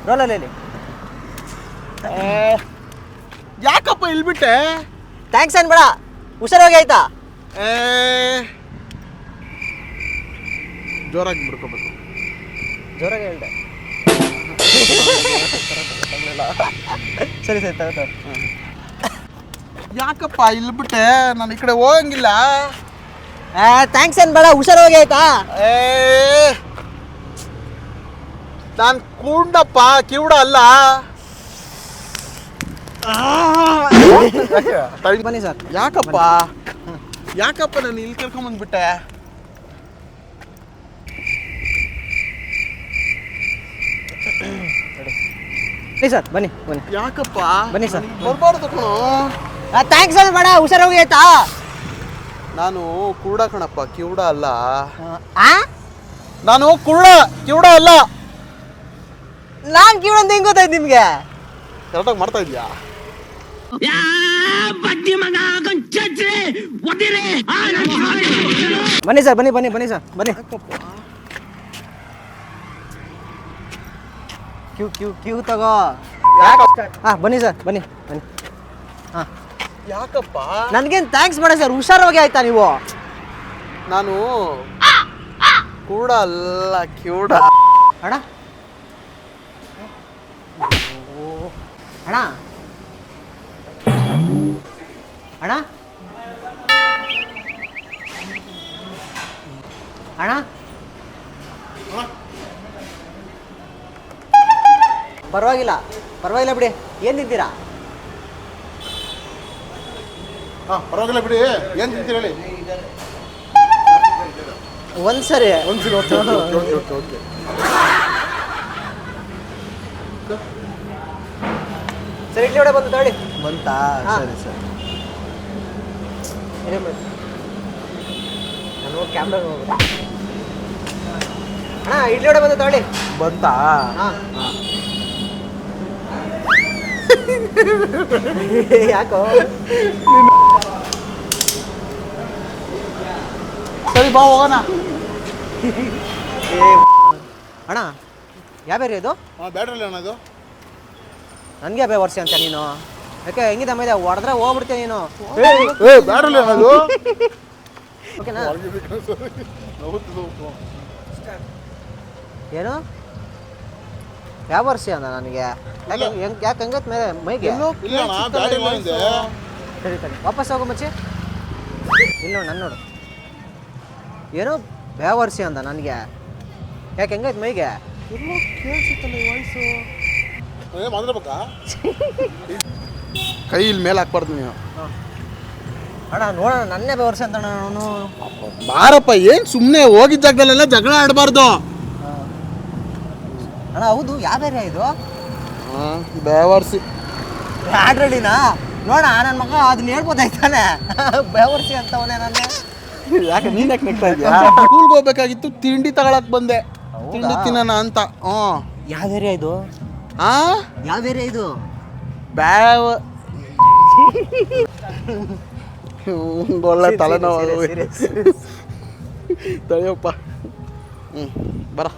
ರೋಲಲ್ಲಿ ಯಾಕಪ್ಪ ಇಲ್ಬಿಟ್ಟೆ? ಥ್ಯಾಂಕ್ಸ್ ಅನ್ಬೇಡ, ಹುಷಾರಾಗಿ ಆಯ್ತಾ? ಜೋರಾಗಿ ಬಿಡ್ಕೋಬೇಕು. ಜೋರಾಗಿ ಹೇಳ್ದೆ. ಸರಿ ಸರಿ ತಗೋ. ಯಾಕಪ್ಪ ಇಲ್ಬಿಟ್ಟೆ? ನಾನು ಈ ಕಡೆ ಹೋಗಂಗಿಲ್ಲ. ಥ್ಯಾಂಕ್ಸ್ ಅನ್ಬೇಡ, ಹುಷಾರಾಗಿ ಆಯ್ತಾ? ನಾನು ಕೂಂಡಪ್ಪ, ಕಿವುಡ ಅಲ್ಲ. ಬನ್ನಿ ಸರ್. ಯಾಕಪ್ಪ ನಾನು ಇಲ್ಲಿ ಕರ್ಕೊಂಬಂದ್ಬಿಟ್ಟೆ? ಬನ್ನಿ ಸರ್, ಬನ್ನಿ ಬನ್ನಿ. ಯಾಕಪ್ಪ? ಬನ್ನಿ ಸರ್. ಬರ್ಬಾರ್ದು ಕಣೋ. ಥ್ಯಾಂಕ್ಸ್ ಅನ್ಬೇಡ, ಹುಷಾರಾಗಿ ಆಯ್ತಾ? ನಾನು ಕುರುಡ ಕಣಪ್ಪ, ಕಿವುಡ ಅಲ್ಲ. ನಾನು ಕಿವುಡ ಅಲ್ಲ. ನಾನು ಕಿವುಡ ಅಂತ ಹೆಂಗ್ ಗೊತ್ತಾಯ್ತು ನಿಮ್ಗೆ? ಕರೆಕ್ಟಾಗಿ ಮಾಡ್ತಾ ಇದ್ಯಾ? ಬನ್ನಿ ಸರ್, ಬನ್ನಿ ಬನ್ನಿ ಬನ್ನಿ ಸರ್, ಬನ್ನಿ. ಕ್ಯೂ ತಗೋ. ಬನ್ನಿ ಸರ್, ಬನ್ನಿ ಬನ್ನಿ. ಯಾಕಪ್ಪ? ನನ್ಗೇನು ಥ್ಯಾಂಕ್ಸ್ ಬೇಡ ಸರ್, ಹುಷಾರಾಗಿ ಆಯ್ತಾ ನೀವು? ನಾನು ಕೂಡ ಅಲ್ಲ, ಕಿವುಡ. ಅಣ್ಣ ಅಣ್ಣ ಅಣ್ಣ ಅಣ್ಣ ಪರವಾಗಿಲ್ಲ ಬಿಡಿ. ಏನು ತಿಂತೀರಾ? ಪರವಾಗಿಲ್ಲ ಬಿಡಿ. ಏನು ತಿಂತೀರ ಹೇಳಿ? ಒಂದ್ಸರಿ ಓಕೆ. ಸರಿ, ಇಡ್ಲಿ ವಡೆ ಬಂತು ತಗೊಳ್ಳಿ. ಬಂತಾ? ಸರಿ ಸರಿ. ನಾನು ಕ್ಯಾಮ್ರಾ ಹೋಗ್ಬೇಕು. ಅಣ್ಣ ಇಡ್ಲಿ ವಡೆ ಬಂತು ತಗೊಳ್ಳಿ. ಬಂತಾ? ಯಾಕೋ? ಸರಿ ಬಾ ಹೋಗೋಣ. ಅಣ್ಣ ಯಾವ ಬೇರೆ ಇದು? ಬ್ಯಾಟ್ರಿ ಅಣ್ಣ ಇದು. ನನಗೆ ಬೇ ವರ್ಷ ಅಂತ ನೀನು ಯಾಕೆ ಹೆಂಗಿದೆ ಮೈದ ಹೊಡೆದ್ರೆ ಹೋಗ್ಬಿಡ್ತೀಯ ನೀನು? ಬ್ಯಾಟ್ರಿ ಅನ್ನೋದು ಓಕೆನಾ? ಏನು ಯಾವ ವರ್ಷ ಅಂದ ನನಗೆ? ಯಾಕೆ ಹಂಗತ್ ಮೇಲೆ ಮೈಗೆ? ಸರಿ ಸರಿ, ವಾಪಸ್ ಹೋಗೋ ಮಚ್ಚಿ. ಇಲ್ಲ ನೋಡು, ನನ್ನ ನೋಡು. ಏನು ಬೇವರ್ಸಿ ಅಂದ ನನಗೆ? ಯಾಕೆ ಹೆಂಗೈತೆ ಮೈಗೆ? ಕೇಳಿಸುತ್ತಲ್ಲ ಈ ವಾಯ್ಸು. ಮಾತಾಡ್ಬೇಕಾ? ಕೈ ಇಲ್ಲಿ ಮೇಲೆ ಹಾಕ್ಬಾರ್ದು ನೀವು. ಅಣ್ಣ ನೋಡೋಣ, ನನ್ನೇ ಬೇವರ್ಸಿ ಅಂತ ನಾನು. ಬಾರಪ್ಪ, ಏನು ಸುಮ್ಮನೆ ಹೋಗಿದ್ದ ಜಾಗದಲ್ಲೆಲ್ಲ ಜಗಳ ಆಡಬಾರ್ದು. ಅಣ್ಣ ಹೌದು, ಯಾವ ಬೇರೆ ಇದು? ಬೇವರ್ಸಿ ಆಡ್ರಳ್ಳಿನಾ? ನೋಡ ನನ್ನ ಮಗ ಅದನ್ನ ಹೇಳ್ಬೋದಾಯ್ತಾನೆ. ಬೇವರ್ಸಿ ಅಂತವನೇ ನನ್ನ. ಯಾಕೆ ನೀನ್ ಯಾಕೆ ನೆಗ್ತಾ ಇದೀಯಾ? ಸ್ಕೂಲ್ಗೆ ಹೋಗ್ಬೇಕಾಗಿತ್ತು, ತಿಂಡಿ ತಗೊಳಕ್ ಬಂದೆ. ತಿಂಡಿ ತಿನ್ನೋಣ ಅಂತ. ಯಾವ ಬೇರೆ ಇದು? ಯಾವ ಬೇರೆ ಇದು? ಒಳ್ಳೆ ತಲೆನೋವು. ತಡೆಯಪ್ಪ. ಬರ.